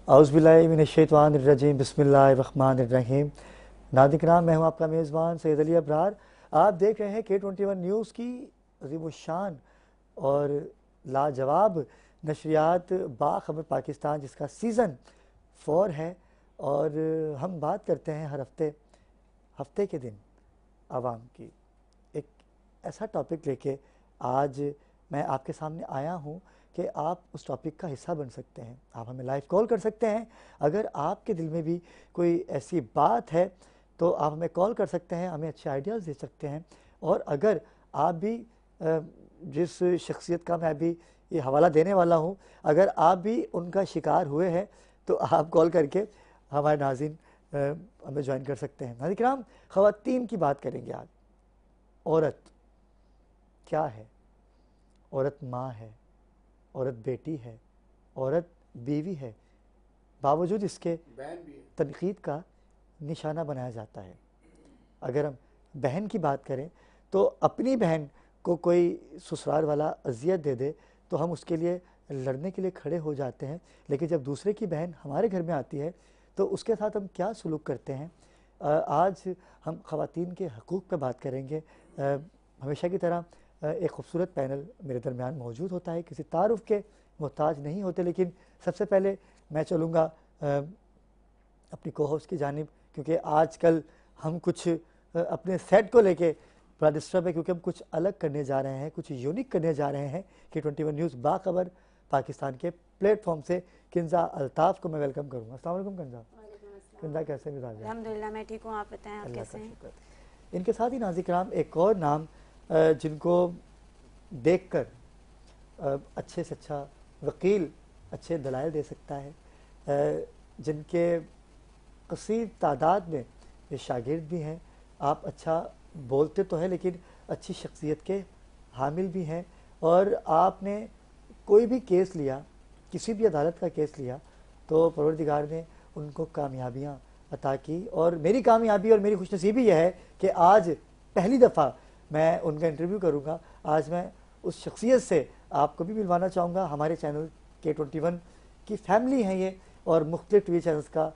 اعوذ باللہ من الشیطان الرجیم بسم اللہ الرحمن الرحیم۔ ناظرین کرام، میں ہوں آپ کا میزبان سید علی ابرار۔ آپ دیکھ رہے ہیں K21 نیوز کی عظیم الشان اور لاجواب نشریات باخبر پاکستان، جس کا سیزن 4 ہے، اور ہم بات کرتے ہیں ہر ہفتے کے دن عوام کی۔ ایک ایسا ٹاپک لے کے آج میں آپ کے سامنے آیا ہوں کہ آپ اس ٹاپک کا حصہ بن سکتے ہیں۔ آپ ہمیں لائیو کال کر سکتے ہیں۔ اگر آپ کے دل میں بھی کوئی ایسی بات ہے تو آپ ہمیں کال کر سکتے ہیں، ہمیں اچھے آئیڈیاز دے سکتے ہیں۔ اور اگر آپ بھی جس شخصیت کا میں ابھی یہ حوالہ دینے والا ہوں، اگر آپ بھی ان کا شکار ہوئے ہیں تو آپ کال کر کے ہمارے ناظرین ہمیں جوائن کر سکتے ہیں۔ ناظرین کرام، خواتین کی بات کریں گے آج۔ عورت کیا ہے؟ عورت ماں ہے، عورت بیٹی ہے، عورت بیوی ہے، باوجود اس کے تنقید کا نشانہ بنایا جاتا ہے۔ اگر ہم بہن کی بات کریں تو اپنی بہن کو کوئی سسرال والا اذیت دے دے تو ہم اس کے لیے لڑنے کے لیے کھڑے ہو جاتے ہیں، لیکن جب دوسرے کی بہن ہمارے گھر میں آتی ہے تو اس کے ساتھ ہم کیا سلوک کرتے ہیں۔ آج ہم خواتین کے حقوق پہ بات کریں گے۔ ہمیشہ کی طرح ایک خوبصورت پینل میرے درمیان موجود ہوتا ہے، کسی تعارف کے محتاج نہیں ہوتے، لیکن سب سے پہلے میں چلوں گا اپنی کو ہوسٹ کی جانب، کیونکہ آج کل ہم کچھ اپنے سیٹ کو لے کے بڑا ڈسٹرب ہے، کیونکہ ہم کچھ الگ کرنے جا رہے ہیں، کچھ یونیک کرنے جا رہے ہیں۔ K21 نیوز باخبر پاکستان کے پلیٹ فارم سے کنزا الطاف کو میں ویلکم کروں گا۔ السلام علیکم کنزا۔ کنزا کیسے مزاج ہے؟ الحمدللہ میں ٹھیک ہوں، آپ بتائیں آپ کیسے ہیں؟ ان کے ساتھ ہی ناظرین کرام ایک اور نام جن کو دیکھ کر اچھے سے اچھا وکیل اچھے دلائل دے سکتا ہے، جن کے کثیر تعداد میں یہ شاگرد بھی ہیں۔ آپ اچھا بولتے تو ہیں لیکن اچھی شخصیت کے حامل بھی ہیں، اور آپ نے کوئی بھی کیس لیا، کسی بھی عدالت کا کیس لیا تو پروردگار نے ان کو کامیابیاں عطا کی۔ اور میری کامیابی اور میری خوش نصیبی یہ ہے کہ آج پہلی دفعہ میں ان کا انٹرویو کروں گا۔ آج میں اس شخصیت سے آپ کو بھی ملوانا چاہوں گا۔ ہمارے چینل K21 کی فیملی ہے یہ، اور مختلف ٹی وی چینلز کا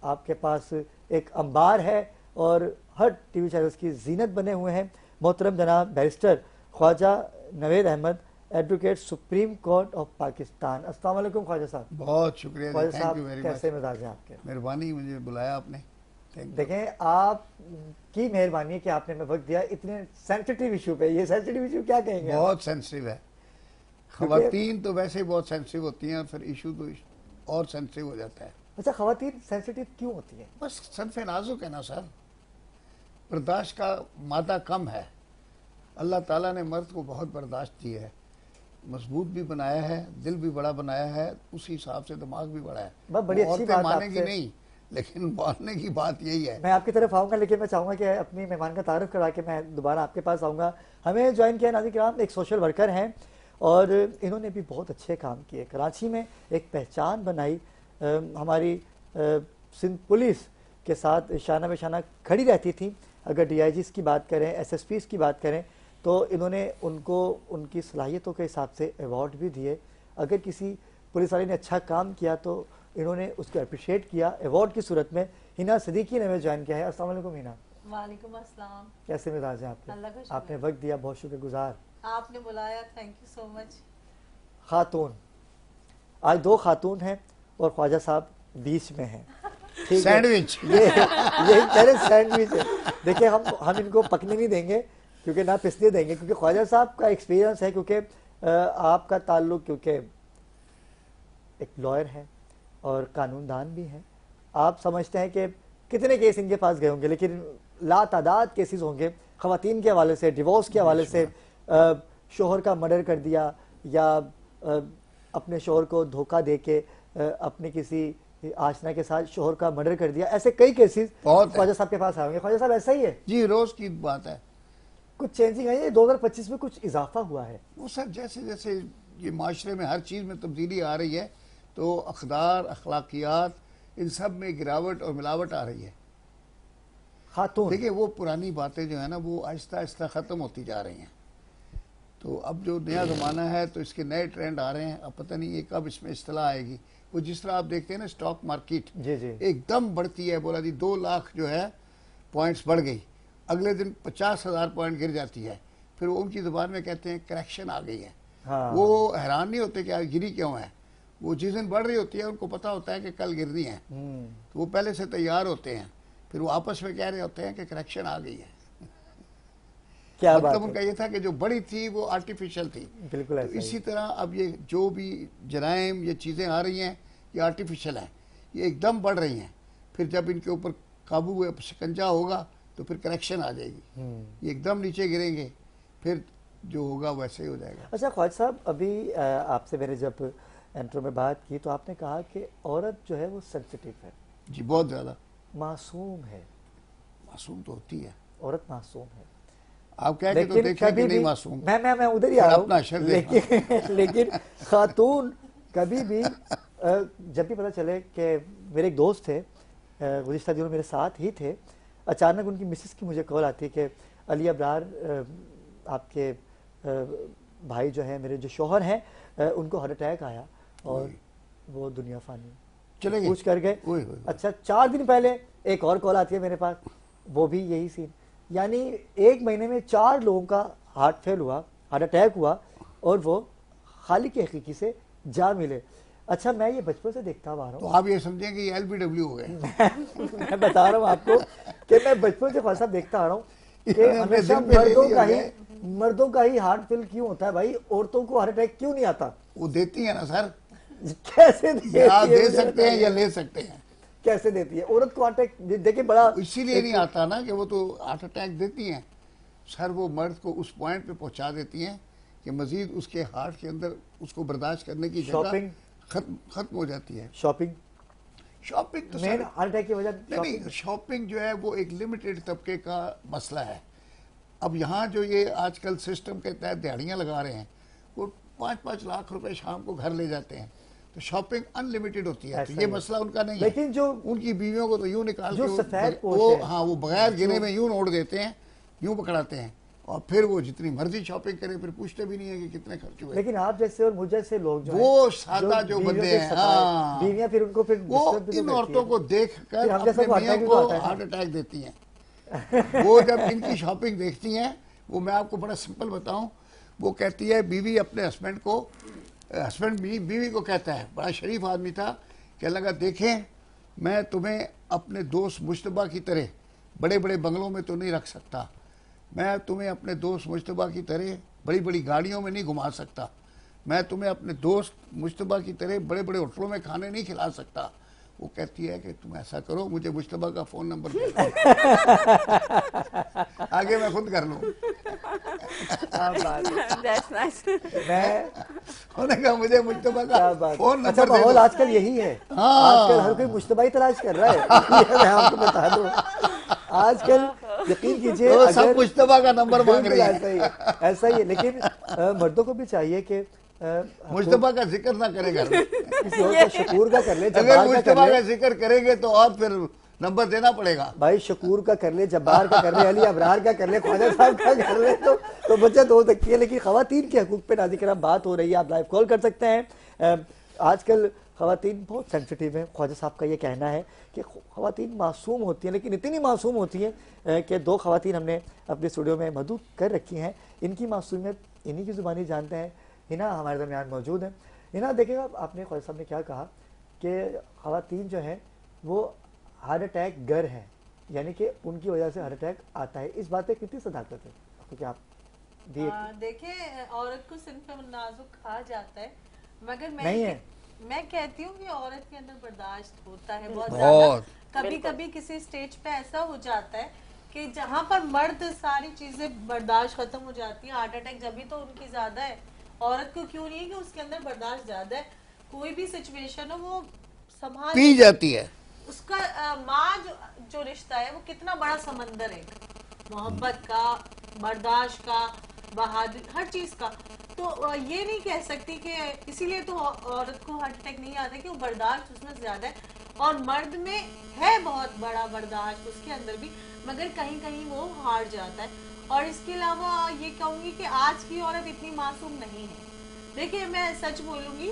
آپ کے پاس ایک انبار ہے، اور ہر ٹی وی چینلز کی زینت بنے ہوئے ہیں۔ محترم جناب barrister Khawaja Naveed Ahmed, advocate supreme court of Pakistan. السلام علیکم خواجہ صاحب۔ بہت شکریہ، خواجہ تھینک صاحب یو ویری مچ۔ کیسے مزاج ہیں آپ کے؟ مہربانی، مجھے بلایا آپ نے۔ دیکھیں، آپ کی مہربانی ہے کہ آپ نے ہمیں وقت دیا اتنے سینسٹیو ایشو پہ۔ یہ سینسٹیو ایشو کیا کہیں گے؟ بہت سینسٹیو ہے۔ خواتین تو ویسے ہی بہت سینسٹیو ہوتی ہیں، پھر ایشو تو اور سینسٹیو ہو جاتا ہے۔ اچھا، خواتین سینسٹیو کیوں ہوتی ہیں؟ بس صنف نازک ہے نا سر، برداشت کا مادہ کم ہے۔ اللہ تعالیٰ نے مرد کو بہت برداشت دی ہے، مضبوط بھی بنایا ہے، دل بھی بڑا بنایا ہے، اسی حساب سے دماغ بھی بڑا ہے۔ بڑی اچھی عورتیں بات مانیں گی آپ سے، نہیں، لیکن ماننے کی بات یہی ہے۔ میں آپ کی طرف آؤں گا، لیکن میں چاہوں گا کہ اپنی مہمان کا تعارف کرا کے میں دوبارہ آپ کے پاس آؤں گا۔ ہمیں جوائن کیا ناظرین کرام، ایک سوشل ورکر ہیں، اور انہوں نے بھی بہت اچھے کام کیے، کراچی میں ایک پہچان بنائی۔ ہماری سندھ پولیس کے ساتھ شانہ بہ شانہ کھڑی رہتی تھی۔ اگر ڈی آئی جیز کی بات کریں، ایس ایس پیز کی بات کریں، تو انہوں نے ان کو ان کی صلاحیتوں کے حساب سے ایوارڈ بھی دیے۔ اگر کسی پولیس والے نے اچھا کام کیا تو انہوں نے اس کو اپریشیٹ کیا ایوارڈ کی صورت میں۔ ہینا صدیقی نے ہمیں جوائن کیا ہے۔ السلام علیکم ہینا۔ وعلیکم السلام۔ کیسے مزاج ہیں آپ کے؟ اللہ کا شکر۔ آپ نے وقت دیا، بہت شکر گزار۔ آپ نے بلایا، تھینک یو سو مچ۔ خاتون، آج 2 خاتون ہیں اور خواجہ صاحب بیچ میں ہیں۔ سینڈوچ، یہ سینڈوچ ہے۔ دیکھیں، ہم ان کو پکنے نہیں دیں گے، کیونکہ نہ پسنے دیں گے، کیونکہ خواجہ صاحب کا ایکسپیرینس ہے، کیونکہ آپ کا تعلق کیونکہ ایک لائر ہے اور قانون دان بھی ہیں۔ آپ سمجھتے ہیں کہ کتنے کیس ان کے پاس گئے ہوں گے، لیکن لا تعداد کیسز ہوں گے خواتین کے حوالے سے، ڈیورس کے حوالے سے، شوہر کا مرڈر کر دیا، یا اپنے شوہر کو دھوکہ دے کے اپنے کسی آشنا کے ساتھ شوہر کا مرڈر کر دیا۔ ایسے کئی کیسز خواجہ صاحب کے پاس آئے ہوں گے۔ خواجہ صاحب ایسا ہی ہے؟ جی، روز کی بات ہے۔ کچھ چینجنگ آئی ہے 2025 میں، کچھ اضافہ ہوا ہے؟ وہ سر جیسے جیسے یہ معاشرے میں ہر چیز میں تبدیلی آ رہی ہے تو اقدار، اخلاقیات، ان سب میں گراوٹ اور ملاوٹ آ رہی ہے۔ خاتون، دیکھیں، وہ پرانی باتیں جو ہیں نا وہ آہستہ آہستہ ختم ہوتی جا رہی ہیں۔ تو اب جو نیا زمانہ ہے تو اس کے نئے ٹرینڈ آ رہے ہیں۔ اب پتہ نہیں یہ کب اس میں اصطلاح آئے گی وہ جس طرح آپ دیکھتے ہیں نا اسٹاک مارکیٹ جی جی ایک دم بڑھتی ہے، بولا جی 2 لاکھ جو ہے پوائنٹس بڑھ گئی، اگلے دن 50,000 پوائنٹ گر جاتی ہے، پھر وہ ان کی زبان میں کہتے ہیں کریکشن آ گئی ہے. ہاں وہ حیران نہیں ہوتے کہ گری کیوں ہے، وہ جس دن بڑھ رہی ہوتی ہے ان کو پتا ہوتا ہے کہ کل گرنی ہے، تو وہ پہلے سے تیار ہوتے ہیں، پھر وہ آپس میں کہہ رہے ہوتے ہیں کہ کریکشن آ گئی ہے. کیا بات مطلب ان کا ہے، یہ تھا کہ جو بڑی تھی وہ آرٹیفیشل تھی. بالکل تو ایسا ہی. اسی طرح اب یہ جو بھی جرائم یہ چیزیں آ رہی ہیں یہ آرٹیفیشل ہیں، یہ ایک دم بڑھ رہی ہیں، پھر جب ان کے اوپر قابو شکنجہ ہوگا تو پھر کریکشن آ جائے گی، یہ ایک دم نیچے گریں گے، پھر جو ہوگا ویسے ہی ہو جائے گا. اچھا خواجہ صاحب، ابھی آپ سے میں نے جب انٹرو میں بات کی تو آپ نے کہا کہ عورت جو ہے وہ سینسیٹیو ہے، جی بہت زیادہ معصوم ہے. معصوم تو ہوتی ہے، عورت معصوم ہے، آپ کہہ کے تو لیکن دیکھیں کہ کبھی نہیں بھی معصوم. میں ادھر ہی آ رہا اپنا ہوں، اشر دیکھنا. لیکن خاتون کبھی بھی جب بھی پتہ چلے کہ میرے ایک دوست تھے گزشتہ دنوں میرے ساتھ ہی تھے، اچانک ان کی مسز کی مجھے کال آتی ہے کہ علی ابرار آپ کے بھائی جو ہیں، میرے جو شوہر ہیں، ان کو ہارٹ اٹیک آیا اور وہ دنیا فانی. چلے گئے پوچھ کر گئے. اچھا 4 دن پہلے ایک اور کال آتی ہے میرے پاس، وہ بھی یہی سین. یعنی 1 مہینے میں 4 لوگوں کا ہارٹ فیل ہوا، ہارٹ اٹیک ہوا، اور وہ خالق حقیقی سے جا ملے. اچھا میں یہ بچپن سے دیکھتا ہوا رہا ہوں، تو آپ یہ سمجھیں کہ یہ LBW ہو گئے. میں بتا رہا ہوں آپ کو کہ میں بچپن سے خواجہ صاحب دیکھتا آ رہا ہوں کہ انہوں نے ہمیشہ دل پہ لے لی مردوں کا ہی ہارٹ فیل کیوں ہوتا ہے بھائی، عورتوں کو ہارٹ اٹیک کیوں نہیں آتا؟ وہ دیتی ہیں نا سر، کیسے یہ آپ دیتی ہے دے مجھے سکتے ہیں بتائیے. یا لے سکتے ہیں. کیسے دیتی ہے عورت کو ہارٹ اٹیک؟ دیکھیں بڑا اسی لیے نہیں آتا نا کہ وہ تو ہارٹ اٹیک دیتی ہیں سر، وہ مرد کو اس پوائنٹ پہ پہنچا دیتی ہیں کہ مزید اس کے ہارٹ کے اندر اس کو برداشت کرنے کی جگہ ختم ہو جاتی ہے. شاپنگ تو مین ہارٹ اٹیک کی وجہ نہیں، شاپنگ جو ہے وہ ایک لمیٹڈ طبقے کا مسئلہ ہے. اب یہاں جو یہ آج کل سسٹم کے تحت دیہڑیاں لگا رہے ہیں، وہ 5-5 لاکھ روپے شام کو گھر لے جاتے ہیں، تو شاپنگ ان لمیٹڈ ہوتی ہے. تو یہ مسئلہ ان کا نہیں ہے، لیکن جو ان کی بیویوں کو تو یوں نکال جو کے سفید پوش وہ ہے، ہاں وہ بغیر گنے میں یوں اوڑھ دیتے ہیں، یوں پکڑاتے ہیں، اور پھر وہ جتنی مرضی شاپنگ کرے پھر پوچھتے بھی نہیں ہے کہ کتنے خرچ ہوئے. لیکن آپ جیسے اور مجھ جیسے لوگ جو وہ سادہ جو بندے ہیں، ہاں بیویاں پھر ان کو پھر وہ ڈسٹرب بھی تو ان کرتی عورتوں ہیں. کو دیکھ کر پھر ہم جیسے اپنے کو میاں attack بھی کو تو آتا ہے نا. ہارٹ اٹیک دیتی ہیں. وہ جب ان کی شاپنگ دیکھتی ہیں، وہ میں آپ کو بڑا سمپل بتاؤں، وہ کہتی ہے بیوی اپنے ہسبینڈ کو، ہسبینڈ بیوی کو کہتا ہے، بڑا شریف آدمی تھا، کہنے لگا دیکھیں میں تمہیں اپنے دوست مجتبیٰ کی طرح بڑے بڑے بنگلوں میں تو نہیں رکھ سکتا، میں تمہیں اپنے دوست مجتبیٰ کی طرح بڑی بڑی گاڑیوں میں نہیں گھما سکتا، میں تمہیں اپنے دوست مجتبیٰ کی طرح بڑے بڑے ہوٹلوں میں کھانے نہیں کھلا سکتا. وہ کہتی ہے کہ تم ایسا کرو، مجھے مجتبیٰ کا فون نمبر دے دو، آگے میں خود کر لوں. That's nice. میں نے کہا مجھے مجتبیٰ کا فون اچھا نمبر دے ماحول دو. آج کل یہی ہے، آج کل ہر کوئی مجتبیٰ ہی تلاش کر رہا ہے. یہ میں آپ کو بتا دوں آج کل یقین کیجئے وہ سب مجتبیٰ کا نمبر مانگ رہی ایسا ہی ہے، ایسا ہی ہے. لیکن مردوں کو بھی چاہیے کہ مجتبیٰ کا ذکر نہ کرے گھر میں. کسی اور کا شکور کا کر لے، اگر جبار کا کر مجتبیٰ لے. کا ذکر کریں گے تو اور پھر نمبر دینا پڑے گا. بھائی شکور کا کر لے، جبار کا کر لے، علی ابرار کا کر لے، خواجہ صاحب کا کر لے تو بچت ہو سکتی ہے. لیکن خواتین کے حقوق پہ ناظرین کرام بات ہو رہی ہے، آپ لائیو کال کر سکتے ہیں. آج کل خواتین بہت سینسیٹیو ہیں. خواجہ صاحب کا یہ کہنا ہے کہ خواتین معصوم ہوتی ہیں، لیکن اتنی معصوم ہوتی ہیں کہ 2 خواتین ہم نے اپنے اسٹوڈیو میں مدعو کر رکھی ہیں. ان کی معصومیت انہی کی زبانی جانتے ہیں. ہنا ہمارے درمیان موجود ہیں. ہنا دیکھیں گا آپ نے خواجہ صاحب نے کیا کہا کہ خواتین جو ہیں وہ ہارٹ اٹیک گر ہیں، یعنی کہ ان کی وجہ سے ہارٹ اٹیک آتا ہے. اس بات پہ کتنی صداقت ہے؟ کیونکہ آپ دیکھیں عورت کو صنف نازک کہا جاتا ہے، مگر نہیں ہے. میں کہتی ہوں کہ عورت کے اندر برداشت ہوتا ہے بہت زیادہ. کبھی کبھی کسی سٹیج پہ ایسا ہو جاتا ہے کہ جہاں پر مرد ساری چیزیں برداشت ختم ہو جاتی ہیں. ہارٹ اٹیک جبھی تو ان کی زیادہ ہے، عورت کو کیوں نہیں ہے کہ اس کے اندر برداشت زیادہ ہے. کوئی بھی سچویشن ہو وہ سنبھال پی جاتی ہے. اس کا ماں جو رشتہ ہے وہ کتنا بڑا سمندر ہے، محبت کا، برداشت کا، بہادر، ہر چیز کا. تو یہ نہیں کہہ سکتی کہ اسی لیے تو عورت کو ہارٹ اٹیک نہیں آتا کہ وہ برداشت اس میں زیادہ ہے. اور مرد میں ہے بہت بڑا برداشت اس کے اندر بھی، مگر کہیں کہیں وہ ہار جاتا ہے. اور اس کے علاوہ یہ کہوں گی کہ آج کی عورت اتنی معصوم نہیں ہے. دیکھیں میں سچ بولوں گی،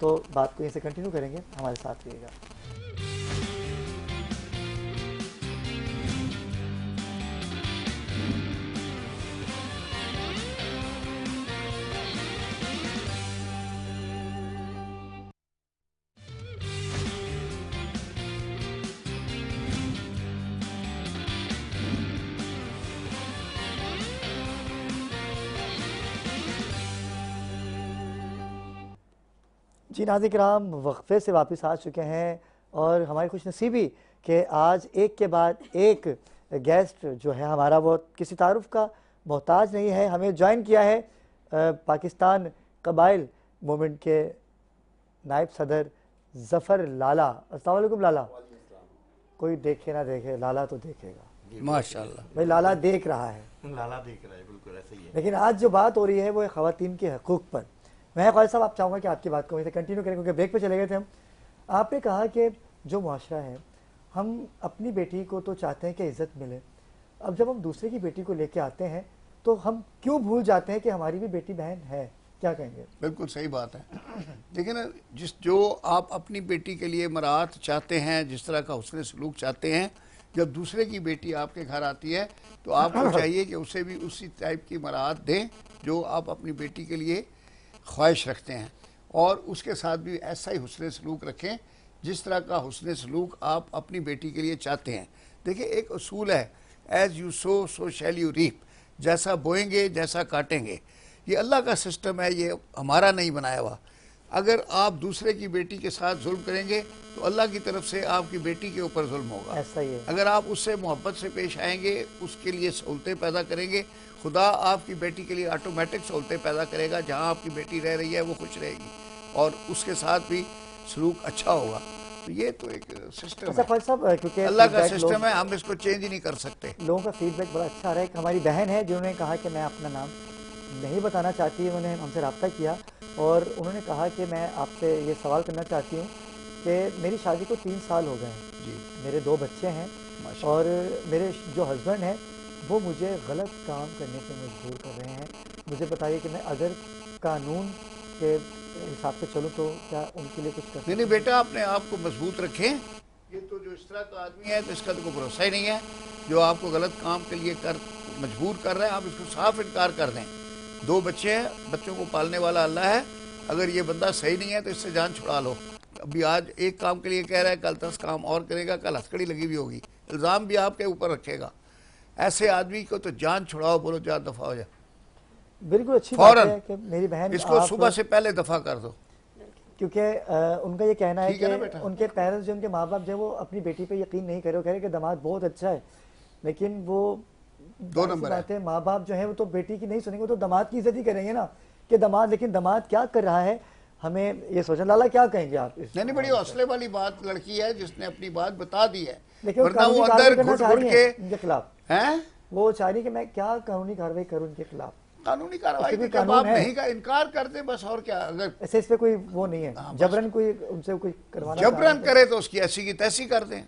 تو بات کو یہیں سے کنٹینیو کریں گے، ہمارے ساتھ رہیے گا۔ جی ناظرین کرام، وقفے سے واپس آ چکے ہیں اور ہماری خوش نصیبی کہ آج ایک کے بعد ایک گیسٹ جو ہے ہمارا وہ کسی تعارف کا محتاج نہیں ہے، ہمیں جوائن کیا ہے پاکستان قبائل موومنٹ کے نائب صدر ظفر لالا۔ السلام علیکم لالا۔ کوئی دیکھے نہ دیکھے، لالا تو دیکھے گا ماشاءاللہ بھائی، لالا دیکھ رہا ہے، لالا دیکھ رہا ہے، بالکل ایسا ہی ہے۔ لیکن آج جو بات ہو رہی ہے وہ خواتین کے حقوق پر۔ میں خالد صاحب آپ چاہوں گا کہ آپ کی بات کو وہیں سے کنٹینیو کریں کیونکہ بریک پہ چلے گئے تھے ہم۔ آپ نے کہا کہ جو معاشرہ ہے، ہم اپنی بیٹی کو تو چاہتے ہیں کہ عزت ملے، اب جب ہم دوسرے کی بیٹی کو لے کے آتے ہیں تو ہم کیوں بھول جاتے ہیں کہ ہماری بھی بیٹی بہن ہے؟ کیا کہیں گے؟ بالکل صحیح بات ہے۔ دیکھیں نا، جو آپ اپنی بیٹی کے لیے مراعات چاہتے ہیں، جس طرح کا حسن سلوک چاہتے ہیں، جب دوسرے کی بیٹی آپ کے گھر آتی ہے تو آپ کو چاہیے کہ اسے بھی اسی ٹائپ کی مراعات دیں جو آپ اپنی بیٹی کے لیے خواہش رکھتے ہیں، اور اس کے ساتھ بھی ایسا ہی حسن سلوک رکھیں جس طرح کا حسن سلوک آپ اپنی بیٹی کے لیے چاہتے ہیں۔ دیکھیں، ایک اصول ہے، as you sow so shall you reap, جیسا بوئیں گے جیسا کاٹیں گے۔ یہ اللہ کا سسٹم ہے، یہ ہمارا نہیں بنایا ہوا۔ اگر آپ دوسرے کی بیٹی کے ساتھ ظلم کریں گے تو اللہ کی طرف سے آپ کی بیٹی کے اوپر ظلم ہوگا۔ ایسا ہی ہے۔ اگر آپ اس سے محبت سے پیش آئیں گے، اس کے لیے سہولتیں پیدا کریں گے، خدا آپ کی بیٹی کے لیے آٹومیٹک سہولتیں پیدا کرے گا۔ جہاں آپ کی بیٹی رہ رہی ہے وہ خوش رہے گی اور اس کے ساتھ بھی سلوک اچھا ہوگا۔ تو یہ تو ایک سسٹم اچھا ہے، خالد صاحب، کیونکہ اللہ کا feedback سسٹم ہے، ہم اس کو چینج نہیں کر سکتے۔ لوگوں کا فیڈ بیک بڑا اچھا رہا ہے۔ ہماری بہن ہے جنہوں نے کہا کہ میں اپنا نام نہیں بتانا چاہتی، انہوں نے ہم سے رابطہ کیا اور انہوں نے کہا کہ میں آپ سے یہ سوال کرنا چاہتی ہوں کہ میری شادی کو 3 سال ہو گئے ہیں، جی، میرے 2 بچے ہیں اور میرے جو ہسبینڈ ہیں وہ مجھے غلط کام کرنے پہ مجبور کر رہے ہیں۔ مجھے بتائیے کہ میں اگر قانون کے حساب سے چلوں تو کیا ان کے لیے کچھ کر سکتا نہیں بیٹا، اپنے آپ کو مضبوط رکھیں۔ یہ تو جو اس طرح کا آدمی ہے تو اس کا تو کوئی بھروسہ ہی نہیں ہے، جو آپ کو غلط کام کے لیے مجبور کر رہے ہیں۔ آپ اس کو صاف انکار کر دیں۔ 2 بچے ہیں، بچوں کو پالنے والا اللہ ہے۔ اگر یہ بندہ صحیح نہیں ہے تو اس سے جان چھڑا لو۔ ابھی آج ایک کام کے لیے کہہ رہا ہے، کل 10 کام اور کرے گا، کل ہتھکڑی لگی ہوئی ہوگی، الزام بھی آپ کے اوپر رکھے گا۔ ایسے آدمی کو تو جان چھڑاؤ، بولو جان دفع ہو جائے بالکل اچھی بات فوراً۔ ہے کہ میری بہن اس کو آپ صبح سے پہلے دفع کر دو۔ کیونکہ ان کا یہ کہنا ہے ٹھیک ہے کہ نا بیٹا؟ ان کے پیرنٹس جو ان کے ماں باپ جو ہے وہ اپنی بیٹی پہ یقین نہیں کرے، وہ کہہ رہے کہ داماد بہت اچھا ہے، لیکن وہ 2 نمبر ہے۔ ماں باپ جو ہے وہ تو بیٹی کی نہیں سنیں گے، وہ تو داماد کی عزت ہی کریں گے نا کہ داماد، لیکن داماد کیا کر رہا ہے ہمیں یہ سوچنا۔ لالا کیا کہیں گے آپ اس؟ نہیں بڑی حوصلے والی بات لڑکی ہے جس نے اپنی بات بتا دی ہے، لیکن ورنہ وہ اندر گھٹ گھٹ کے ان کے خلاف ہیں وہ چاہ رہی کہ میں کیا قانونی کارروائی کروں ان کے خلاف۔ قانونی کارروائی کوئی جب آپ قانون ہے؟ نہیں کا انکار کر دیں بس، اور کیا۔ اگر ایسے اس پہ کوئی وہ نہیں ہے جبرن کوئی ان سے کوئی کروانا جبرن کرے تو اس کی ایسی کی تیسی کر دیں۔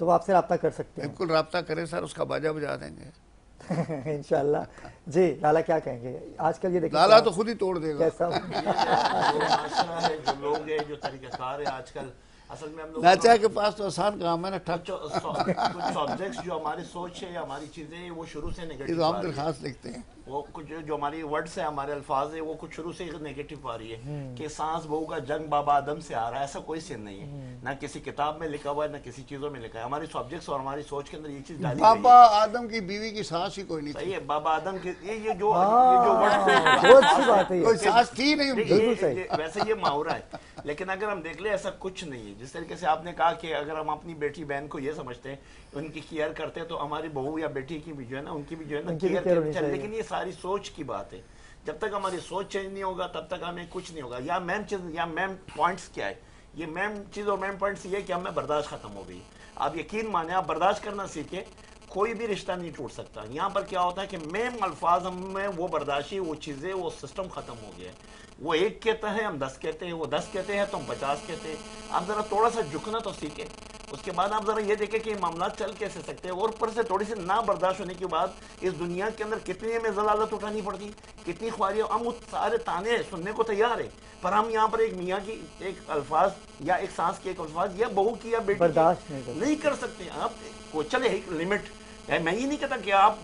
تو وہ آپ سے رابطہ کر سکتے ہیں بالکل رابطہ کریں سر، اس کا باجا بجا دیں گے انشاءاللہ۔ جی لالا کیا کہیں گے؟ آج کل یہ دیکھیں لالا تو خود ہی توڑ دے گا۔ کیسا جو معاشرہ ہے، جو لوگ ہیں، جو طریقہ کار ہے آج کل، اصل میں ہم لوگ ناچا کے پاس تو آسان کام ہے نا، ٹھک۔ کچھ سبجیکٹس جو ہماری سوچ ہے یا ہماری چیزیں ہیں وہ شروع سے یہ نیگیٹو تو آ ہم رہی ہے۔ درخواست لکھتے ہیں۔ وہ کچھ جو ہماری ورڈز ہیں، ہمارے الفاظ ہیں، وہ کچھ شروع سے نیگیٹو آ رہی ہے کہ سانس بہو کا جنگ بابا آدم سے آ رہا ہے۔ ایسا کوئی سین نہیں ہے، نہ کسی کتاب میں لکھا ہوا ہے، نہ کسی چیزوں میں لکھا ہے۔ ہماری سبجیکٹس اور ہماری سوچ کے اندر یہ چیز ڈالی گئی ہے۔ بابا آدم کی بیوی کی سانس ہی کوئی نہیں تھی، صحیح ہے، بابا آدم کے یہ جو ورڈز ہیں، بہت اچھی بات ہے کوئی یہ۔ سانس تھی نہیں ان کی۔ ویسے یہ محاورہ ہے، لیکن اگر ہم دیکھ لیں ایسا کچھ نہیں ہے۔ جس طریقے سے آپ نے کہا کہ اگر ہم اپنی بیٹی بہن کو یہ سمجھتے ہیں، ان کی کیئر کرتے ہیں، تو ہماری بہو یا بیٹی کی بھی جو ہے نا، ان کی بھی جو ہے نا کیئر کرنی چاہیے۔ لیکن یہ ساری سوچ کی بات ہے، جب تک ہماری سوچ چینج نہیں ہوگا تب تک ہمیں کچھ نہیں ہوگا۔ یا مین چیز یا مین پوائنٹس کیا ہے؟ یہ مین چیز اور مین پوائنٹس یہ کہ ہمیں برداشت ختم ہو گئی۔ آپ یقین مانیں، آپ برداشت کرنا سیکھیں، کوئی بھی رشتہ نہیں ٹوٹ سکتا۔ یہاں پر کیا ہوتا ہے کہ میم الفاظ ہم میں وہ برداشتی، وہ چیزیں، وہ سسٹم ختم ہو گیا ہے۔ وہ 1 کہتا ہے ہم 10 کہتے ہیں، وہ 10 کہتے ہیں تو ہم 50 کہتے ہیں۔ آپ ذرا تھوڑا سا جھکنا تو سیکھیں، اس کے بعد آپ ذرا یہ دیکھیں کہ یہ معاملات چل کیسے سکتے ہیں۔ اور اوپر سے تھوڑی سی نہ برداشت ہونے کے بعد اس دنیا کے اندر کتنی ہمیں ضلالت اٹھانی پڑتی، کتنی خواریاں، ہم اس سارے تانے سننے کو تیار ہیں، پر ہم یہاں پر ایک میاں کی ایک الفاظ یا ایک سانس کے ایک الفاظ یا بہو کی یا بیٹی برداشت کی نہیں کر سکتے. آپ کو چلے ایک لمٹ، میں یہ نہیں کہتا کہ آپ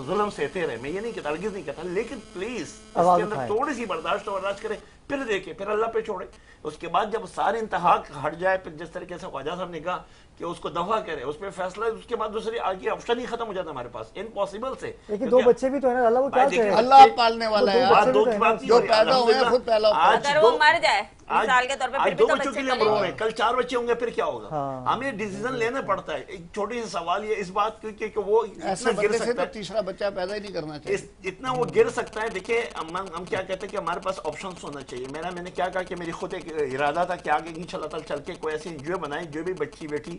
ظلم سہتے رہے، میں یہ نہیں کہتا، ہرگز نہیں کہتا، لیکن پلیز اس کے اندر تھوڑی سی برداشت کریں، پھر دیکھیں، پھر اللہ پہ چھوڑے. اس کے بعد جب سارے انتہا ہٹ جائے، پھر جس طریقے سے خواجہ صاحب نے کہا کہ اس کو دفع کرے، اس پہ فیصلہ، اس کے بعد دوسری آگے آپشن ہی ختم ہو جاتا ہے ہمارے پاس، امپاسبل سے. لیکن دو بچے بھی تو ہیں نا اللہ، وہ کیا کرے، اللہ پالنے والا ہے، دو کی بات جو پیدا ہوئے ہیں خود پہلا اگر وہ مر جائے مثال کے طور پہ، آج 2 بچوں کے لیے ہم رو رہے ہیں، کل 4 بچے ہوں گے، پھر کیا ہوگا؟ ہمیں ڈیسیزن لینا پڑتا ہے. ایک چھوٹی سی سوال یہ اس بات کی کہ وہ ایسے بندے سے تو تیسرا بچہ پیدا ہی نہیں کرنا چاہیے، اتنا وہ گر سکتا ہے. دیکھیں ہم کیا کہتے ہیں کہ ہمارے پاس آپشنز ہونا چاہیے. میں نے کیا کہا کہ میری خود ایک ارادہ تھا کہ آگے انشاءاللہ تعالی چل کے کوئی ایسی انجیو بنائے جو بھی بچی بیٹی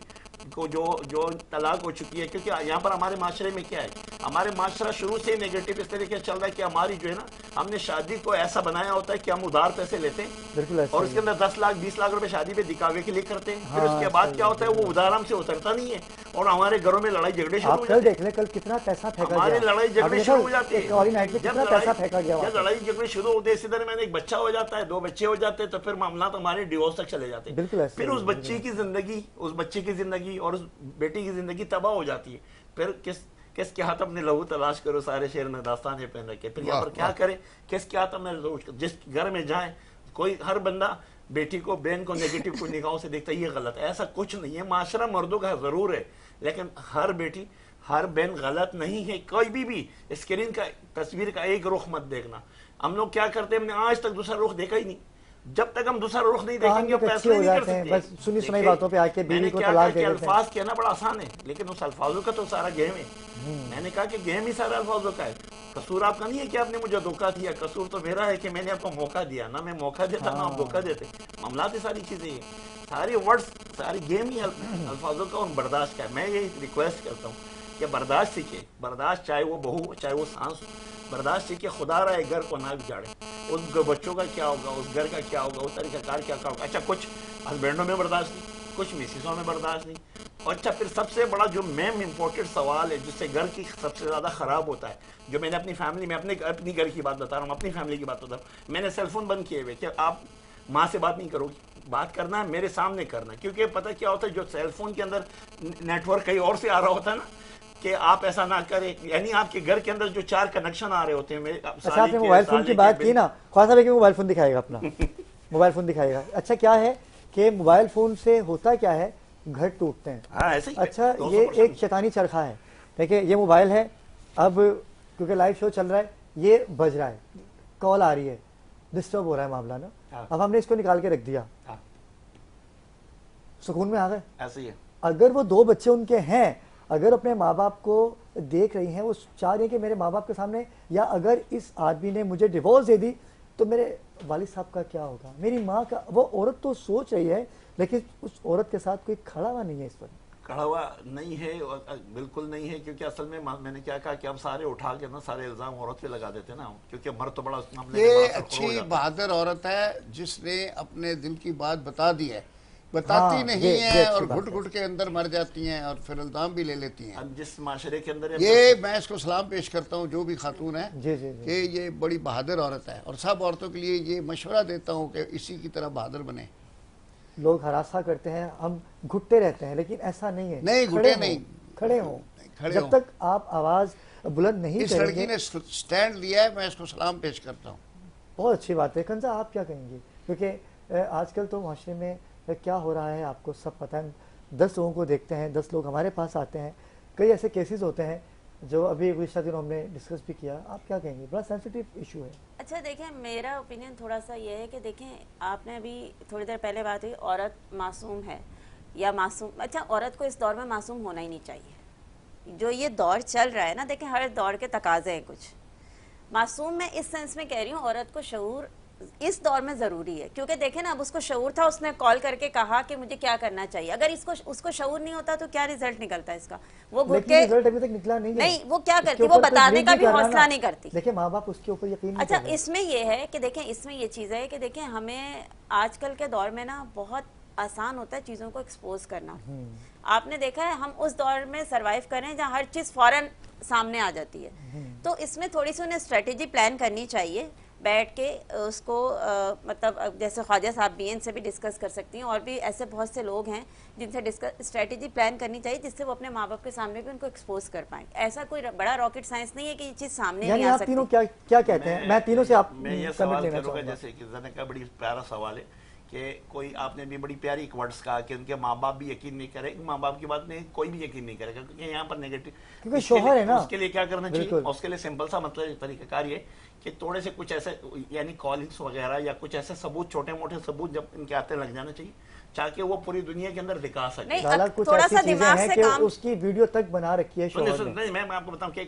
کو جو طلاق ہو چکی ہے. کیونکہ یہاں پر ہمارے معاشرے میں کیا ہے، ہمارے معاشرہ شروع سے نیگیٹو اس طریقے چل رہا ہے کہ ہماری جو ہے نا، ہم نے شادی کو ایسا بنایا ہوتا ہے کہ ہم ادھار پیسے لیتے ہیں اور اس کے اندر 10 لاکھ 20 لاکھ روپے شادی پہ دکھاوے کے لیے کرتے ہیں. پھر اس کے بعد کیا ہوتا ہے، وہ ادھار ہم سے اترتا نہیں ہے اور ہمارے گھروں میں لڑائی جھگڑے شروع ہو جاتے ہیں. دیکھ لیں کل کتنا پیسہ پھینکا گیا، ہمارے لڑائی جھگڑے شروع ہو جاتے ہیں. جب لڑائی جھگڑے شروع ہوتے ہیں، اسی طرح میں نے ایک بچہ ہو جاتا ہے، 2 بچے ہو جاتے ہیں، تو پھر معاملات ہمارے ڈیورس تک چلے جاتے ہیں. پھر اس بچے کی زندگی اور اس بیٹی کی زندگی تباہ ہو جاتی ہے. پھر کس کے ہاتھ اپنے لہو تلاش کرو، سارے شعر میں داستانے پہن رکھے. پھر یہاں پر کیا کرے، کس کے ہاتھ میں جس گھر میں جائیں، کوئی ہر بندہ بیٹی کو بہن کو نیگیٹو کو نگاہوں سے دیکھتا ہے، یہ غلط ہے. ایسا کچھ نہیں ہے. معاشرہ مردوں کا ضرور ہے، لیکن ہر بیٹی ہر بہن غلط نہیں ہے. کوئی بھی اسکرین کا تصویر کا ایک رخ مت دیکھنا. ہم لوگ کیا کرتے ہیں، ہم نے آج تک دوسرا رخ دیکھا ہی نہیں. جب تک ہم دوسرا رخ نہیں دیکھیں گے فیصلے نہیں کر سکتے. سنی باتوں پہ آ کے میں نے کیا کہا کہ الفاظ کہنا بڑا آسان ہے، لیکن اس الفاظوں کا تو سارا گیم ہے. میں نے کہا کہ گیم ہی سارا الفاظوں کا ہے. قصور آپ کا نہیں ہے کہ آپ نے مجھے دھوکہ دیا، قصور تو میرا ہے کہ میں نے آپ کو موقع دیا. نہ میں موقع دیتا نہ آپ دھوکہ دیتے. معاملات ہی ساری چیزیں ہیں، ساری ورڈز ساری گیم ہی الفاظوں کا اور برداشت کا ہے. میں یہ ریکویسٹ کرتا ہوں کہ برداشت سیکھے. برداشت چاہے وہ بہو چاہے وہ سانس، برداشت سیکھے. خدا رہے گھر کو نہ بگاڑے. اس بچوں کا کیا ہوگا، اس گھر کا کیا ہوگا، اس طریقہ کار کیا ہوگا. اچھا کچھ ہسبینڈوں میں برداشت نہیں، کچھ مسیسوں میں برداشت نہیں. اور اچھا پھر سب سے بڑا جو مین امپورٹنٹ سوال ہے جس سے گھر کی سب سے زیادہ خراب ہوتا ہے، جو میں نے اپنی فیملی میں اپنی گھر کی بات بتا رہا ہوں، اپنی فیملی کی بات بتا رہا ہوں. میں نے سیل فون بند کیے ہوئے کہ آپ ماں سے بات نہیں کرو گی، بات کرنا ہے میرے سامنے کرنا ہے. کیونکہ پتہ کیا ہوتا ہے، جو سیل فون کے اندر نیٹ ورک کہیں اور سے آ رہا ہوتا ہے نا، کہ آپ ایسا نہ کریں. یعنی آپ کے گھر کے اندر جو 4 کنیکشن آ رہے ہوتے ہیں. اچھا آپ نے موبائل فون کی بات کی نا، خواجہ صاحب موبائل فون دکھائے گا اپنا، موبائل فون دکھائے گا. اچھا کیا ہے کہ موبائل فون سے ہوتا کیا ہے، گھر ٹوٹتے ہیں. اچھا یہ ایک شیطانی چرخہ ہے. دیکھیں یہ موبائل ہے، اب کیونکہ لائیو شو چل رہا ہے، یہ بج رہا ہے، کال آ رہی ہے، ڈسٹرب ہو رہا ہے معاملہ نا. اب ہم نے اس کو نکال کے رکھ دیا، سکون میں آ گئے. ایسے ہی ہے. اگر وہ 2 بچے ان کے ہیں، اگر اپنے ماں باپ کو دیکھ رہی ہیں، وہ چاہ رہی ہیں کہ میرے ماں باپ کے سامنے، یا اگر اس آدمی نے مجھے ڈیورس دے دی تو میرے والد صاحب کا کیا ہوگا، میری ماں کا. وہ عورت تو سوچ رہی ہے، لیکن اس عورت کے ساتھ کوئی کھڑا ہوا نہیں ہے. اس پر کھڑا ہوا نہیں ہے، بالکل نہیں ہے. کیونکہ اصل میں نے کیا کہا کہ ہم سارے اٹھا کے نا سارے الزام عورت پہ لگا دیتے نا، کیونکہ مرد تو بڑا یہ اچھی بہادر عورت ہے جس نے اپنے دل کی بات بتا دی ہے، بتاتی نہیں ہے اور گھٹ گھٹ کے اندر مر جاتی ہیں اور پھر الزام بھی لے لیتی ہیں. جس معاشرے کے اندر یہ میں اس کو سلام پیش کرتا ہوں جو بھی خاتون ہے کہ یہ بڑی بہادر عورت ہے، اور سب عورتوں کے لیے یہ مشورہ دیتا ہوں کہ اسی کی طرح بہادر بنے. لوگ ہراساں کرتے ہیں، ہم گھٹتے رہتے ہیں، لیکن ایسا نہیں ہے. نہیں گھٹے نہیں، کھڑے ہوں. جب تک آپ آواز بلند نہیں اس لڑکی نے سٹینڈ لیا ہے، میں اس کو سلام پیش کرتا ہوں. بہت اچھی بات ہے. کنزا آپ کیا کہیں گے؟ کیونکہ آج کل تو معاشرے میں کیا ہو رہا ہے آپ کو سب پتہ ہے. 10 لوگوں کو دیکھتے ہیں، 10 لوگ ہمارے پاس آتے ہیں. کئی ایسے کیسز ہوتے ہیں جو ابھی گزشتہ دنوں ہم نے ڈسکس بھی کیا. آپ کیا کہیں گے؟ بڑا سینسیٹیو ایشو ہے. اچھا دیکھیں میرا اوپینین تھوڑا سا یہ ہے کہ دیکھیں آپ نے ابھی تھوڑی دیر پہلے بات ہوئی عورت معصوم ہے یا معصوم. اچھا عورت کو اس دور میں معصوم ہونا ہی نہیں چاہیے. جو یہ دور چل رہا ہے نا، دیکھیں ہر دور کے تقاضے ہیں. کچھ معصوم میں اس سینس میں کہہ رہی ہوں، عورت کو شعور اس دور میں ضروری ہے. کیونکہ دیکھیں نا اب اس کو شعور تھا، اس نے کال کر کے کہا کہ مجھے کیا کرنا چاہیے. اگر اس کو شعور نہیں ہوتا تو کیا رزلٹ نکلتا ہے اس کا؟ وہ گھٹ کے نہیں، وہ کیا کرتی، وہ بتانے کا بھی حوصلہ نہیں کرتی. دیکھیں ماں باپ اس کے اوپر یقین. اچھا اس میں یہ ہے کہ دیکھیں اس میں یہ چیز ہے کہ دیکھیں ہمیں آج کل کے دور میں نا بہت آسان ہوتا ہے چیزوں کو ایکسپوز کرنا. آپ نے دیکھا ہے ہم اس دور میں سروائیو کر رہے ہیں جہاں ہر چیز فوراً سامنے آ جاتی ہے. تو اس میں تھوڑی سی انہیں اسٹریٹجی پلان کرنی چاہیے بیٹھ کے اس کو مطلب جیسے خواجہ صاحب بھی ہیں ان سے بھی ڈسکس کر سکتی ہیں اور بھی ایسے بہت سے لوگ ہیں جن سے اسٹریٹجی پلان کرنی چاہیے جس سے وہ اپنے ماں باپ کے سامنے بھی ان کو ایکسپوز کر پائیں. ایسا کوئی بڑا راکٹ سائنس نہیں ہے کہ یہ چیز سامنے نہیں آ آپ سکتی. تینوں کیا کہتے ہیں؟ میں تینوں سے آپ میں یہ سوال کروں گا جیسے کہ زنہ کا بڑی پیارا سوال ہے کہ کوئی آپ نے بھی بڑی پیاری ایک ورڈز کہا کہ ان کے ماں باپ بھی یقین نہیں کرے. ماں باپ کی بات میں کوئی بھی یقین نہیں کرے گا کیونکہ یہاں پر نیگیٹو کیونکہ شوہر ہے نا. اس کے لیے کیا کرنا چاہیے؟ اس کے لیے سمپل سا مطلب طریقہ کار یہ کہ تھوڑے سے کچھ ایسے یعنی کالنگس وغیرہ یا کچھ ایسے ثبوت چھوٹے موٹے ثبوت جب ان کے آتے لگ جانا چاہیے تاکہ وہ پوری دنیا کے اندر دکھا سکے. کچھ ایسی چیزیں ہیں کہ اس کی ویڈیو تک بنا رکی ہے شوہر نے. نہیں میں آپ کو بتاؤں کہ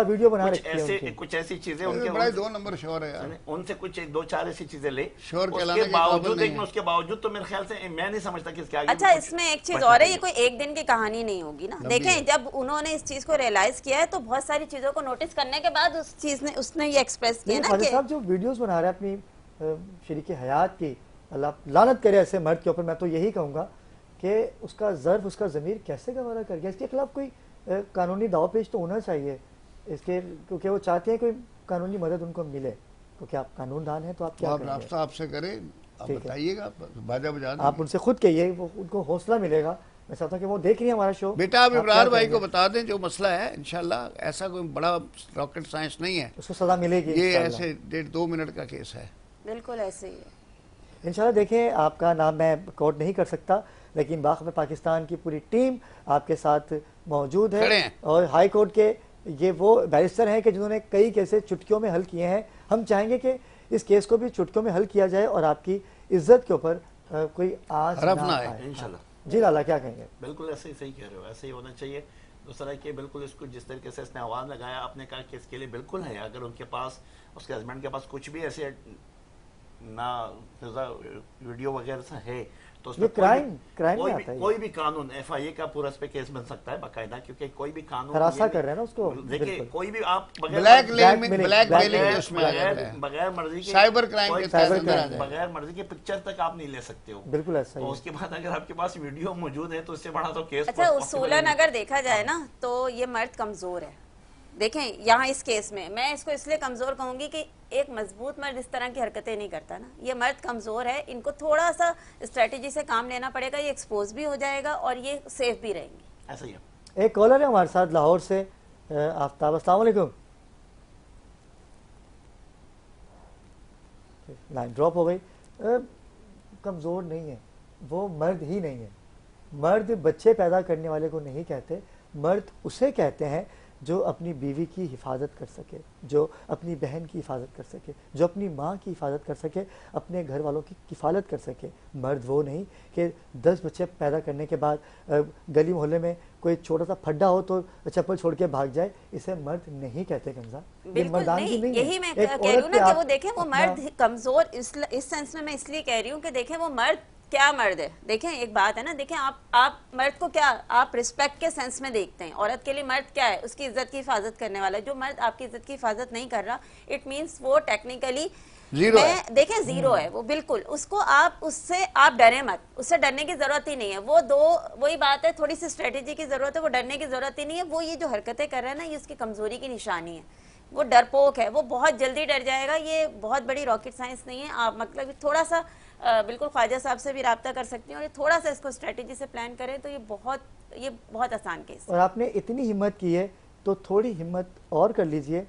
ویڈیو بنا رکھی ہے کچھ ایسی چیزیں ان کے بڑے 2 نمبر شوہر ہے یار. ان سے کچھ 2-4 ایسی چیزیں لے شوہر اس کے باوجود اس کے باوجود تو میرے خیال سے میں نہیں سمجھتا کہ اس کے آگے. اچھا اس میں ایک چیز اور ہے, یہ کوئی ایک دن کی کہانی نہیں ہوگی نا. دیکھیں جب انہوں نے اس چیز کو ریئلائز کیا ہے تو بہت ساری چیزوں کو نوٹس کرنے کے بعد اس نے یہ ایکسپریس کیا نا کہ صاحب جو ویڈیوز بنا رہے ہیں اپنی شریک حیات کی, اللہ لعنت کرے ایسے مرد کے اوپر. میں تو یہی کہوں گا کہ اس کا ظرف اس کا ضمیر کیسے گوارا کر گیا. اس کے خلاف کوئی قانونی داؤ پیش تو ہونا چاہیے اس کے, کیونکہ وہ چاہتے ہیں کوئی قانونی مدد ان کو ملے. کیونکہ آپ قانون دان ہیں تو آپ کیا کریں گے؟ رابطہ آپ سے کریں, آپ بتائیے گا, باجا بجا دیں. آپ ان سے خود کہیے, وہ ان کو حوصلہ ملے گا. میں چاہتا ہوں کہ وہ دیکھ رہی ہیں ہمارا شو. بیٹا آپ ابرار بھائی کو بتا دیں جو مسئلہ ہے, انشاءاللہ ایسا کوئی بڑا راکٹ سائنس نہیں ہے, اس کو سزا ملے گی. یہ ایسے 1.5-2 منٹ کا کیس ہے. بالکل ایسے ہی ہے. انشاءاللہ دیکھیں, آپ کا نام میں کوٹ نہیں کر سکتا لیکن باخبر پاکستان کی پوری ٹیم آپ کے ساتھ موجود ہے. اور ہائی کورٹ کے یہ وہ بیرسٹر ہیں کہ جنہوں نے کئی کیسز چٹکیوں میں حل کیے ہیں. ہم چاہیں گے کہ اس کیس کو بھی چٹکیوں میں حل کیا جائے اور آپ کی عزت کے اوپر کوئی آنچ نہ آئے انشاءاللہ. جی لالا کیا کہیں گے؟ بالکل ایسے ہی صحیح کہہ رہے ہو, ایسے ہی ہونا چاہیے. دوسرا کہ بالکل اس کو جس طریقے سے اس نے آواز لگایا, آپ نے کہا کہ اس کے لیے بالکل ہے, اگر ان کے پاس اس کے ہسبینڈ کے پاس کچھ بھی ایسے نا ویڈیو وغیرہ سے ہے تو اس میں کوئی بھی قانون ایف آئی اے کا پورا اس پہ کیس بن سکتا ہے باقاعدہ, کیونکہ کوئی بھی قانون ہراساں کر رہے ہیں نا اس کو. دیکھیں کوئی بھی آپ بلیک میلنگ اس میں بغیر مرضی کے سائبر کرائم کے تحت اندر آ جائے, بغیر مرضی کے پکچر تک آپ نہیں لے سکتے ہو. بالکل ایسا ہی. تو اس کے بعد اگر آپ کے پاس ویڈیو موجود ہے تو اس سے بڑا تو کیس. اچھا اصولاً اگر دیکھا جائے نا تو یہ مرد کمزور ہے. دیکھیں یہاں اس کیس میں اس کو اس لیے کمزور کہوں گی کہ ایک مضبوط مرد اس طرح کی حرکتیں نہیں کرتا نا. یہ مرد کمزور ہے, ان کو تھوڑا سا اسٹریٹجی سے کام لینا پڑے گا. یہ ایکسپوز بھی ہو جائے گا اور یہ سیف بھی رہیں گی. ایسا ہی ہے. ایک کالر ہے ہمارے ساتھ لاہور سے, آفتاب. السلام علیکم. لائن ڈراپ ہو گئی. کمزور نہیں ہے, وہ مرد ہی نہیں ہے. مرد بچے پیدا کرنے والے کو نہیں کہتے, مرد اسے کہتے ہیں جو اپنی بیوی کی حفاظت کر سکے, جو اپنی بہن کی حفاظت کر سکے, جو اپنی ماں کی حفاظت کر سکے, اپنے گھر والوں کی کفالت کر سکے. مرد وہ نہیں کہ 10 بچے پیدا کرنے کے بعد گلی محلے میں کوئی چھوٹا سا پھڈا ہو تو چپل چھوڑ کے بھاگ جائے. اسے مرد نہیں کہتے کنزا. بالکل نہیں, یہی میں کہہ رہی ہوں نا کہ وہ دیکھیں وہ مرد کمزور اس سینس میں اس لیے کہہ رہی ہوں کہ دیکھیں وہ مرد کیا مرد ہے. دیکھیں ایک بات ہے نا, دیکھیں آپ مرد کو کیا آپ رسپیکٹ کے سینس میں دیکھتے ہیں. عورت کے لیے مرد کیا ہے؟ اس کی عزت کی حفاظت کرنے والا. جو مرد آپ کی عزت کی حفاظت نہیں کر رہا, اٹ مینس وہ ٹیکنیکلی دیکھیں زیرو ہے وہ. بالکل اس کو اس سے آپ ڈریں مت, اس سے ڈرنے کی ضرورت ہی نہیں ہے. وہی بات ہے, تھوڑی سی اسٹریٹجی کی ضرورت ہے, وہ ڈرنے کی ضرورت ہی نہیں ہے. وہ یہ جو حرکتیں کر رہے ہیں نا, یہ اس کی کمزوری کی نشانی ہے. وہ ڈرپوک ہے, وہ بہت جلدی ڈر جائے گا. یہ بہت بڑی راکٹ سائنس نہیں ہے. آپ مطلب تھوڑا سا بالکل خواجہ صاحب سے بھی رابطہ کر سکتی ہیں اور تھوڑا سا اس کو اسٹریٹجی سے پلان کریں تو یہ بہت آسان کیس. اور آپ نے اتنی ہمت کی ہے تو تھوڑی ہمت اور کر لیجئے.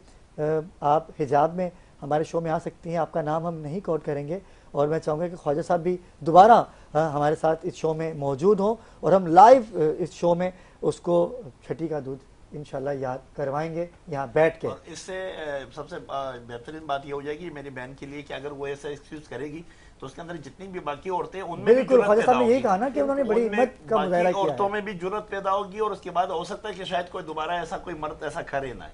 آپ حجاب میں ہمارے شو میں آ سکتی ہیں. آپ کا نام ہم نہیں کوٹ کریں گے اور میں چاہوں گا کہ خواجہ صاحب بھی دوبارہ ہمارے ساتھ اس شو میں موجود ہوں اور ہم لائیو اس شو میں اس کو چھٹی کا دودھ انشاءاللہ یاد کروائیں گے یہاں بیٹھ کے. اس سے سب سے بہترین بات یہ ہو جائے گی میری بہن کے لیے کہ اگر وہ ایسا ایکسکیوز کرے گی تو اس کے اندر جتنی بھی باقی عورتیں ان میں بالکل خواجہ صاحب نے یہی کہا نا کہ انہوں نے بڑی ہمت کا مظاہرہ کیا ہے. عورتوں میں بھی جرأت پیدا ہوگی اور اس کے بعد ہو سکتا ہے کہ شاید کوئی دوبارہ ایسا کوئی مرد ایسا کرے نہ.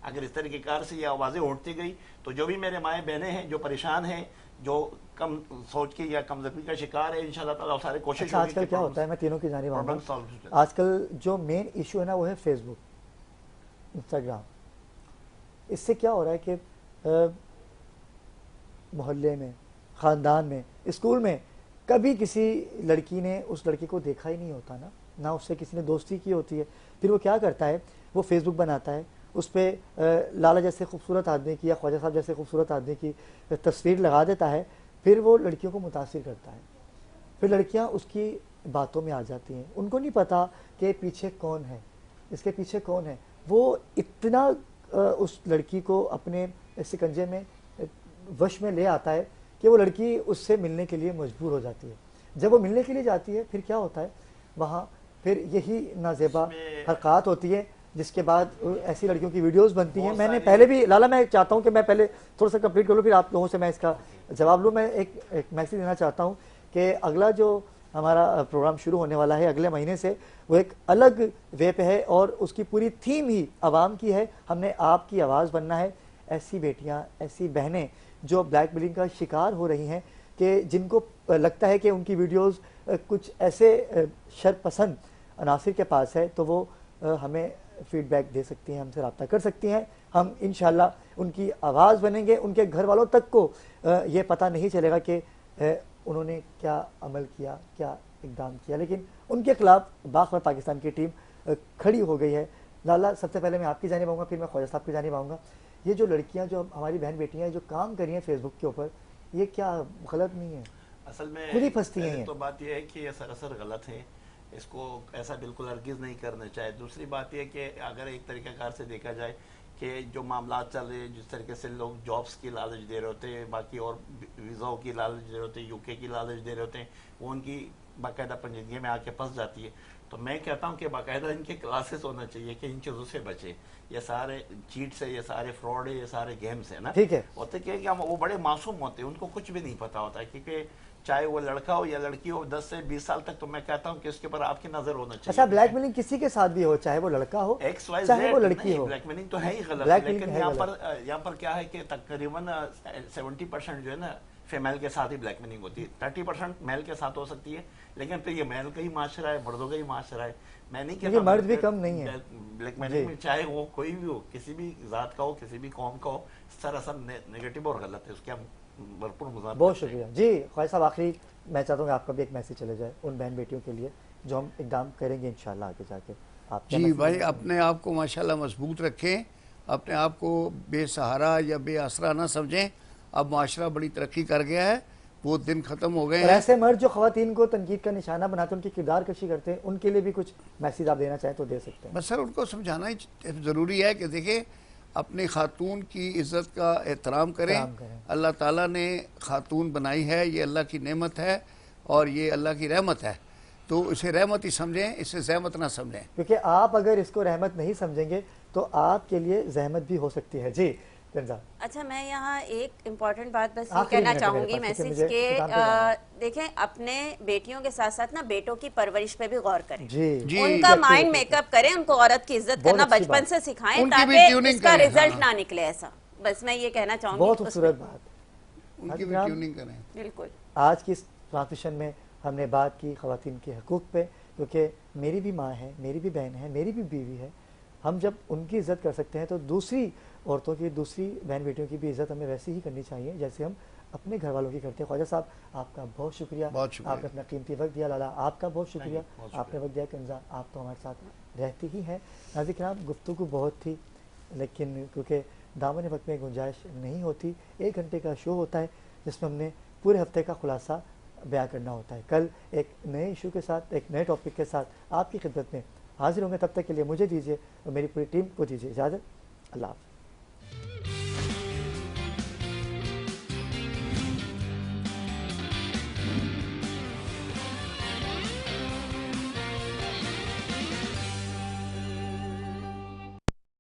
اگر اس طریقے کار سے یہ آوازیں اٹھتی گئی تو جو بھی میرے مائیں بہنیں ہیں جو پریشان ہیں, جو کم سوچ کی یا کم ذہنی کا شکار ہے, انشاءاللہ تعالیٰ سارے کوشش ہوگی. آج کل کیا ہوتا ہے, میں تینوں کی جانب آؤں گا, آج کل جو مین ایشو ہے نا وہ ہے فیس بک, انسٹاگرام. اس سے کیا ہو رہا ہے کہ محلے میں, خاندان میں, اسکول میں کبھی کسی لڑکی نے اس لڑکے کو دیکھا ہی نہیں ہوتا نا, نہ اس سے کسی نے دوستی کی ہوتی ہے. پھر وہ کیا کرتا ہے, وہ فیس بک بناتا ہے اس پہ لالا جیسے خوبصورت آدمی کی یا خواجہ صاحب جیسے خوبصورت آدمی کی تصویر لگا دیتا ہے، پھر وہ لڑکیوں کو متاثر کرتا ہے، پھر لڑکیاں اس کی باتوں میں آ جاتی ہیں، ان کو نہیں پتا کہ پیچھے کون ہے، اس کے پیچھے کون ہے. وہ اتنا اس لڑکی کو اپنے سکنجے میں وش میں لے آتا ہے کہ وہ لڑکی اس سے ملنے کے لیے مجبور ہو جاتی ہے. جب وہ ملنے کے لیے جاتی ہے پھر کیا ہوتا ہے وہاں، پھر یہی نازیبا حرکات ہوتی ہے، جس کے بعد ایسی لڑکیوں کی ویڈیوز بنتی ہیں. میں نے پہلے بھی لالا، میں چاہتا ہوں کہ میں پہلے تھوڑا سا کمپلیٹ کر لوں، پھر آپ لوگوں سے میں اس کا جواب لوں. میں ایک میسیج دینا چاہتا ہوں کہ اگلا جو ہمارا پروگرام شروع ہونے والا ہے اگلے مہینے سے، وہ ایک الگ وے پہ ہے اور اس کی پوری تھیم ہی عوام کی ہے. ہم نے آپ کی آواز بننا ہے. ایسی بیٹیاں، ایسی بہنیں جو بلیک میلنگ کا شکار ہو رہی ہیں، کہ جن کو لگتا ہے کہ ان کی ویڈیوز کچھ ایسے شر پسند عناصر کے پاس ہے، تو وہ ہمیں فیڈ بیک دے سکتی ہیں، ہم سے رابطہ کر سکتی ہیں. ہم انشاءاللہ ان کی آواز بنیں گے. ان کے گھر والوں تک کو یہ پتہ نہیں چلے گا کہ انہوں نے کیا عمل کیا، کیا اقدام کیا، لیکن ان کے خلاف باخبر پاکستان کی ٹیم کھڑی ہو گئی ہے. لالا، سب سے پہلے میں آپ کی جانب آؤں گا، پھر میں خواجہ صاحب کی جانب آؤں گا. یہ جو لڑکیاں، جو ہماری بہن بیٹیاں جو کام کر رہی ہیں فیس بک کے اوپر، یہ کیا غلط نہیں ہے؟ اصل میں خود ہی پھنستی ہیں. تو بات یہ ہے کہ یہ سراسر غلط ہے، اس کو ایسا بالکل ہرگز نہیں کرنا چاہے. دوسری بات یہ کہ اگر ایک طریقہ کار سے دیکھا جائے کہ جو معاملات چل رہے ہیں، جس طریقے سے لوگ جابس کی لالچ دے رہے ہوتے ہیں، باقی اور ویزاؤں کی لالچ دے رہے ہوتے ہیں، یو کے کی لالچ دے رہے ہوتے ہیں، وہ ان کی باقاعدہ پنجگی میں آ کے پھنس جاتی ہے. تو میں کہتا ہوں کہ باقاعدہ ان کے کلاسز ہونا چاہیے کہ ان چیزوں سے بچے. یہ سارے چیٹس ہے، یہ سارے فراڈ ہے، یہ سارے گیمز ہیں نا. ٹھیک ہے. ہوتے کہ وہ بڑے معصوم ہوتے ہیں، ان کو کچھ بھی نہیں پتا ہوتا ہے، کیونکہ چاہے وہ لڑکا ہو یا لڑکی ہو، 10 سے 20 سال تک تو میں کہتا ہوں کہ اس کے اوپر آپ کی نظر ہونا چاہیے. اچھا، بلیک میلنگ کسی کے ساتھ بھی ہو، چاہے وہ لڑکا ہو چاہے وہ لڑکی ہو، بلیک میلنگ تو ہے ہی غلط. لیکن یہاں پر کیا ہے کہ تقریباً 70% جو ہے نا فیمیل کے ساتھ ہی بلیک میلنگ ہوتی ہے. 30% میل کے ساتھ ہو سکتی ہے، لیکن پھر یہ میل کا ہی معاشرہ ہے، مردوں کا ہی معاشرہ ہے. میں نہیں کہتا مرد بھی کم نہیں ہے بلیک میلنگ میں، چاہے وہ کوئی بھی ہو، کسی بھی ذات کا ہو، کسی بھی قوم کا ہو، سراسر نیگیٹو اور غلط ہے. اس کے ہم بھرپور مذاکرات. بہت شکریہ. جی خواجہ صاحب، آخری میں چاہتا ہوں کہ آپ کا بھی ایک میسیج چلے جائے ان بہن بیٹیوں کے لیے جو ہم اقدام کریں گے انشاءاللہ آگے جا کے. آپ جی بھائی، اپنے آپ کو ماشاءاللہ مضبوط رکھیں، اپنے آپ کو بے سہارا یا بے آسرا نہ سمجھیں. اب معاشرہ بڑی ترقی کر گیا ہے، وہ دن ختم ہو گئے ہیں. ایسے مرد جو خواتین کو تنقید کا نشانہ بناتے ہیں، ان کی کردار کشی کرتے ہیں، ان کے لیے بھی کچھ میسیج آپ دینا چاہیں تو دے سکتے ہیں. بس سر، ان کو سمجھانا ہی ضروری ہے کہ دیکھیں، اپنی خاتون کی عزت کا احترام کریں. اللہ تعالیٰ نے خاتون بنائی ہے، یہ اللہ کی نعمت ہے اور یہ اللہ کی رحمت ہے، تو اسے رحمت ہی سمجھیں، اسے زحمت نہ سمجھیں. کیونکہ آپ اگر اس کو رحمت نہیں سمجھیں گے تو آپ کے لیے زحمت بھی ہو سکتی ہے. جی تنزا. اچھا، میں یہاں ایک امپورٹنٹ بات بس یہ کہنا چاہوں گی میسیج کہ دیکھیں، اپنے بیٹیوں کے ساتھ ساتھ نا بیٹوں کی پرورش پہ بھی غور کریں. ان کا مائنڈ میک اپ کریں، ان کو عورت کی عزت کرنا بچپن سے سکھائیں تاکہ اس کا ریزلٹ نہ نکلے ایسا. بس میں یہ کہنا چاہوں گی. بہت خوبصورت بات. ان کی بھی ٹیوننگ کریں. بالکل. آج کی اس ٹرانسمیشن میں ہم نے بات کی خواتین کے حقوق پہ، کیونکہ میری بھی ماں ہے، میری بھی بہن ہے، میری بھی بیوی ہے. ہم جب ان کی عزت کر سکتے ہیں تو دوسری عورتوں کی، دوسری بہن بیٹیوں کی بھی عزت ہمیں ویسے ہی کرنی چاہیے جیسے ہم اپنے گھر والوں کی کرتے ہیں. خواجہ صاحب، آپ کا بہت شکریہ. آپ نے اپنا قیمتی وقت دیا. لالا، آپ کا بہت شکریہ، آپ نے وقت دیا. کنزا، آپ تو ہمارے ساتھ رہتی ہی ہیں. ناظرین کرام، گفتگو بہت تھی، لیکن کیونکہ دامن وقت میں گنجائش نہیں ہوتی، 1 گھنٹے کا شو ہوتا ہے جس میں ہم نے پورے ہفتے کا خلاصہ بیان کرنا ہوتا ہے. کل ایک نئے ایشو کے ساتھ، ایک نئے ٹاپک کے ساتھ آپ کی خدمت میں حاضر ہوں گے. تب تک کے لیے مجھے دیجیے اور میری پوری ٹیم کو دیجیے اجازت. اللہ حافظ.